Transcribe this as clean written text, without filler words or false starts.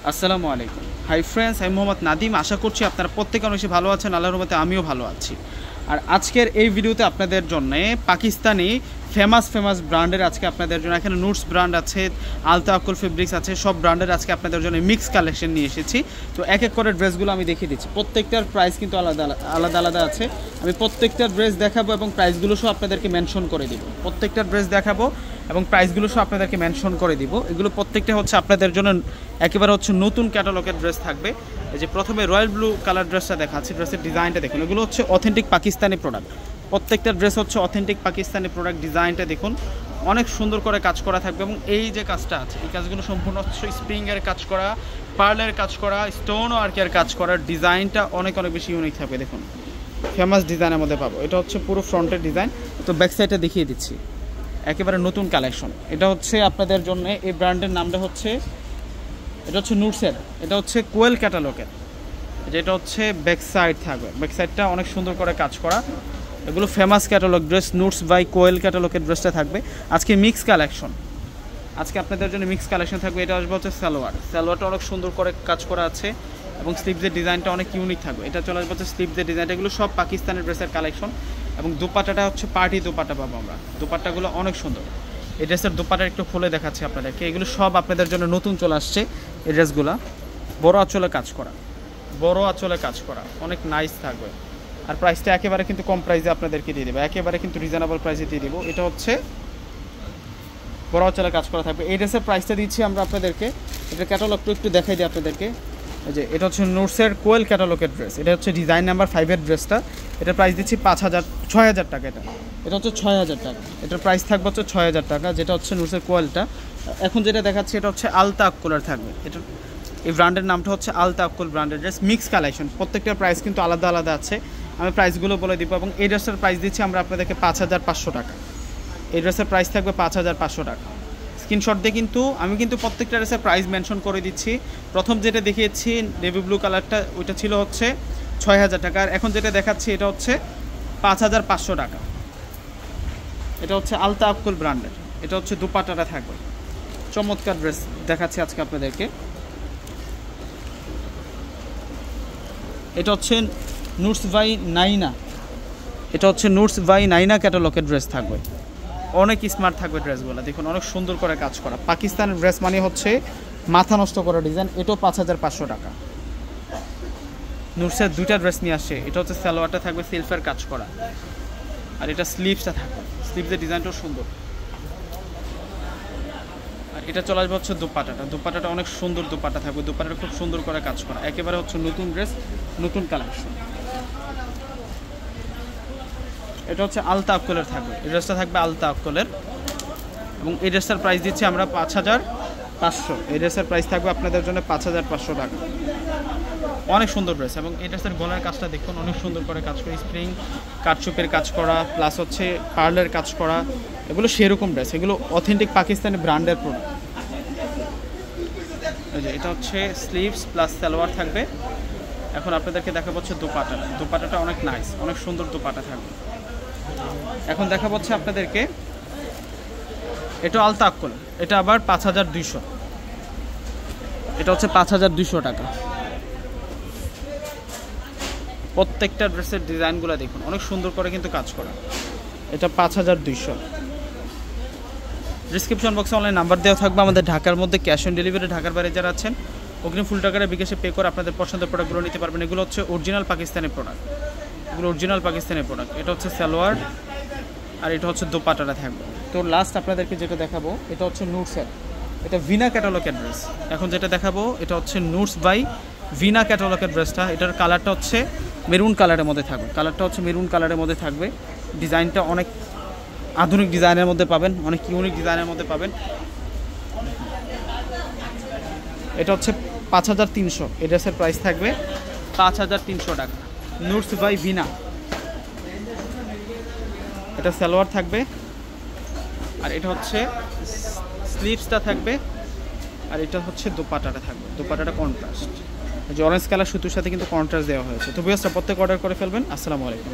আসসালামু আলাইকুম। Hi friends, আমি মোহাম্মদ নাদিম। আশা করছি আপনারা প্রত্যেকে অনেক ভালো আছেন। আল্লাহর রহমতে আমিও ভালো আছি। আর আজকের এই ভিডিওতে আপনাদের জন্য পাকিস্তানি ফেমাস ব্র্যান্ডের আজকে আপনাদের জন্য, এখানে নুটস ব্র্যান্ড আছে, আলতাকুল ফেব্রিক্স আছে, সব ব্র্যান্ডের আজকে আপনাদের জন্য মিক্স কালেকশন নিয়ে এসেছি। তো এক এক করে ড্রেসগুলো আমি দেখিয়ে দিচ্ছি। প্রত্যেকটার প্রাইস কিন্তু আলাদা আছে। আমি প্রত্যেকটা ড্রেস দেখাবো এবং প্রাইসগুলো সহ আপনাদেরকে মেনশন করে দিব। প্রত্যেকটা ড্রেস দেখাবো এবং প্রাইসগুলো সহ আপনাদেরকে মেনশন করে দিব। এগুলো প্রত্যেকটা হচ্ছে আপনাদের জন্য একেবারে হচ্ছে নতুন ক্যাটালগের ড্রেস থাকবে। এই যে প্রথমে রয়্যাল ব্লু কালার ড্রেসটা দেখাচ্ছি, ড্রেসের ডিজাইনটা দেখুন। এগুলো হচ্ছে অথেন্টিক পাকিস্তানি প্রোডাক্ট। প্রত্যেকটা ড্রেস হচ্ছে অথেন্টিক পাকিস্তানি প্রোডাক্ট। ডিজাইনটা দেখুন, অনেক সুন্দর করে কাজ করা থাকবে এবং এই যে কাজটা আছে, এই কাজগুলো সম্পূর্ণ হচ্ছে স্প্রিংয়ের কাজ করা, পার্লের কাজ করা, স্টোন ওয়ার্কের কাজ করা। ডিজাইনটা অনেক বেশি ইউনিক থাকবে। দেখুন, ফেমাস ডিজাইনের মধ্যে পাবো। এটা হচ্ছে পুরো ফ্রন্টের ডিজাইন। তো ব্যাক সাইডটা দেখিয়ে দিচ্ছি, একেবারে নতুন কালেকশন। এটা হচ্ছে আপনাদের জন্য, এই ব্র্যান্ডের নামটা হচ্ছে, এটা হচ্ছে নুটসের, এটা হচ্ছে কোয়েল ক্যাটালগের। যেটা হচ্ছে ব্যাক সাইড থাকবে, ব্যাক সাইডটা অনেক সুন্দর করে কাজ করা। এগুলো ফেমাস ক্যাটালগ ড্রেস, নুটস বাই কোয়েল ক্যাটালগের ড্রেসটা থাকবে আজকে মিক্স কালেকশন। আজকে আপনাদের জন্য মিক্স কালেকশন থাকবে। এটা আসবে হচ্ছে সালোয়ারটা অনেক সুন্দর করে কাজ করা আছে এবং স্লিভসের ডিজাইনটা অনেক ইউনিক থাকবে। এটা চলে আসবে হচ্ছে স্লিভসের ডিজাইনটা। এগুলো সব পাকিস্তানের ড্রেসের কালেকশন এবং দুপাট্টাটা হচ্ছে পার্টি দুপাট্টা পাবো আমরা। দুপাট্টাগুলো অনেক সুন্দর। এই ড্রেসের দুপাট্টা একটু খুলে দেখাচ্ছি আপনাদেরকে। এগুলো সব আপনাদের জন্য নতুন চলে আসছে। এই ড্রেসগুলো বড় আঁচলে কাজ করা, অনেক নাইস থাকবে। আর প্রাইসটা একেবারে কিন্তু কম প্রাইসে আপনাদেরকে দিয়ে দেবো, একেবারে কিন্তু রিজনেবল প্রাইসে দিয়ে দেবো। এটা হচ্ছে বড় আঁচলে কাজ করা থাকবে। এই ড্রেসের প্রাইসটা দিচ্ছি আমরা আপনাদেরকে। এটা ক্যাটালগটা একটু দেখাই দিই আপনাদেরকে। এই যে এটা হচ্ছে নুটসের কোয়েল ক্যাটালগের ড্রেস। এটা হচ্ছে ডিজাইন নাম্বার 5-এর ড্রেসটা। এটা প্রাইস দিচ্ছি 6,000 টাকা। এটা হচ্ছে 6,000 টাকা। এটার প্রাইস থাকবে হচ্ছে 6,000 টাকা, যেটা হচ্ছে নুটসের কোয়েলটা। এখন যেটা দেখাচ্ছি এটা হচ্ছে আলতাকুলের থাকবে। এটা এই ব্র্যান্ডের নামটা হচ্ছে আলতাকুল ব্র্যান্ডের ড্রেস, মিক্স কালেকশন। প্রত্যেকটার প্রাইস কিন্তু আলাদা আছে। আমি প্রাইসগুলো বলে দিব। এবং এই ড্রেসটার প্রাইস দিচ্ছি আমরা আপনাদেরকে 5,500 টাকা। এই ড্রেসের প্রাইস থাকবে 5,500 টাকা। স্ক্রিনশট দিয়ে কিন্তু আমি কিন্তু প্রত্যেকটা ড্রেসের প্রাইস মেনশন করে দিচ্ছি। প্রথম যেটা দেখিয়েছি নেভি ব্লু কালারটা, ওইটা ছিল হচ্ছে 6,000 টাকা। আর এখন যেটা দেখাচ্ছি এটা হচ্ছে 5,500 টাকা। এটা হচ্ছে আলতাকুল ব্র্যান্ডের। এটা হচ্ছে দুপাট্টাটা থাকবে। চমৎকার ড্রেস দেখাচ্ছি আজকে আপনাদেরকে। এটা হচ্ছে নুটস বাই নাইনা। এটা হচ্ছে নুটস বাই নাইনা ক্যাটালগের ড্রেস থাকবে। অনেক স্মার্ট থাকবে ড্রেসগুলো। দেখুন, অনেক সুন্দর করে কাজ করা। পাকিস্তানের ড্রেস মানে হচ্ছে মাথা নষ্ট করা ডিজাইন। এটাও 5,500 টাকা। নুটসের দুইটা ড্রেস নিয়ে আসে। এটা হচ্ছে সালোয়ারটা থাকবে সিলফের কাজ করা, আর এটা স্লিভসটা থাকবে। স্লিভসের ডিজাইনটাও সুন্দর। আর এটা চলে আসবে হচ্ছে দুপাট্টাটা অনেক সুন্দর দুপাট্টা থাকবে। দুপাট্টাটা খুব সুন্দর করে কাজ করা, একেবারে হচ্ছে নতুন ড্রেস, নতুন কালেকশন। এটা হচ্ছে আলতাকুলের থাকবে। এই ড্রেসটা থাকবে আলতাকুলের এবং এই ড্রেসটার প্রাইস দিচ্ছি আমরা 5,500। এই ড্রেসের প্রাইস থাকবে আপনাদের জন্য 5,500 টাকা। অনেক সুন্দর ড্রেস। এবং এই ড্রেসের গলার কাজটা দেখুন, অনেক সুন্দর করে কাজ করে, স্প্রিং কাটচুপের কাজ করা, প্লাস হচ্ছে পার্লের কাজ করা। এগুলো সেরকম ড্রেস, এগুলো অথেন্টিক পাকিস্তানি ব্র্যান্ডের প্রোডাক্ট। এই যে এটা হচ্ছে স্লিভস প্লাস সালোয়ার থাকবে। এখন আপনাদেরকে দেখাবো হচ্ছে দুপাট্টাটা অনেক নাইস, অনেক সুন্দর দুপাট্টা থাকবে। এখন দেখাবো হচ্ছে আপনাদেরকে, এটা আলতাকুল। এটা আবার 5,200। এটা হচ্ছে 5,200 টাকা। প্রত্যেকটা ড্রেসের ডিজাইনগুলো দেখুন, অনেক সুন্দর করে কিন্তু কাজ করা। এটা 5,200। ডিসক্রিপশন বক্সে অনলাইন নাম্বার দেওয়া থাকবে। আমাদের ঢাকার মধ্যে ক্যাশ অন ডেলিভারি, ঢাকার বাইরে যারা আছেন অগ্রিম ফুল টাকার বিকাশে পে করে আপনাদের পছন্দের প্রোডাক্টগুলো নিতে পারবেন। এগুলো হচ্ছে অরিজিনাল পাকিস্তানি প্রোডাক্ট। এটা হচ্ছে সালোয়ার, আর এটা হচ্ছে দোপাট্টাটা থাকবে। তো লাস্ট আপনাদেরকে যেটা দেখাবো এটা হচ্ছে নুটসের, এটা ভিনা ক্যাটালগের ড্রেস। এখন যেটা দেখাবো এটা হচ্ছে নুটস বাই ভিনা ক্যাটালগের ড্রেসটা। এটার কালারটা হচ্ছে মেরুন কালারের মধ্যে থাকবে। ডিজাইনটা অনেক আধুনিক ডিজাইনের মধ্যে পাবেন, অনেক ইউনিক ডিজাইনের মধ্যে পাবেন। এটা হচ্ছে 5,300। এই ড্রেসের প্রাইস থাকবে 5,300 টাকা। নুটস বাই ভিনা। এটা সালোয়ার থাকবে, আর এটা হচ্ছে স্লিভসটা থাকবে, আর এটা হচ্ছে দোপাট্টাটা থাকবে। দোপাট্টাটা কন্ট্রাস্ট, যে অরেঞ্জ কালার সুতোর সাথে কিন্তু কন্ট্রাস্ট দেওয়া হয়েছে। তো ভিউয়ার্সরা প্রত্যেক অর্ডার করে ফেলবেন। আসসালামু আলাইকুম।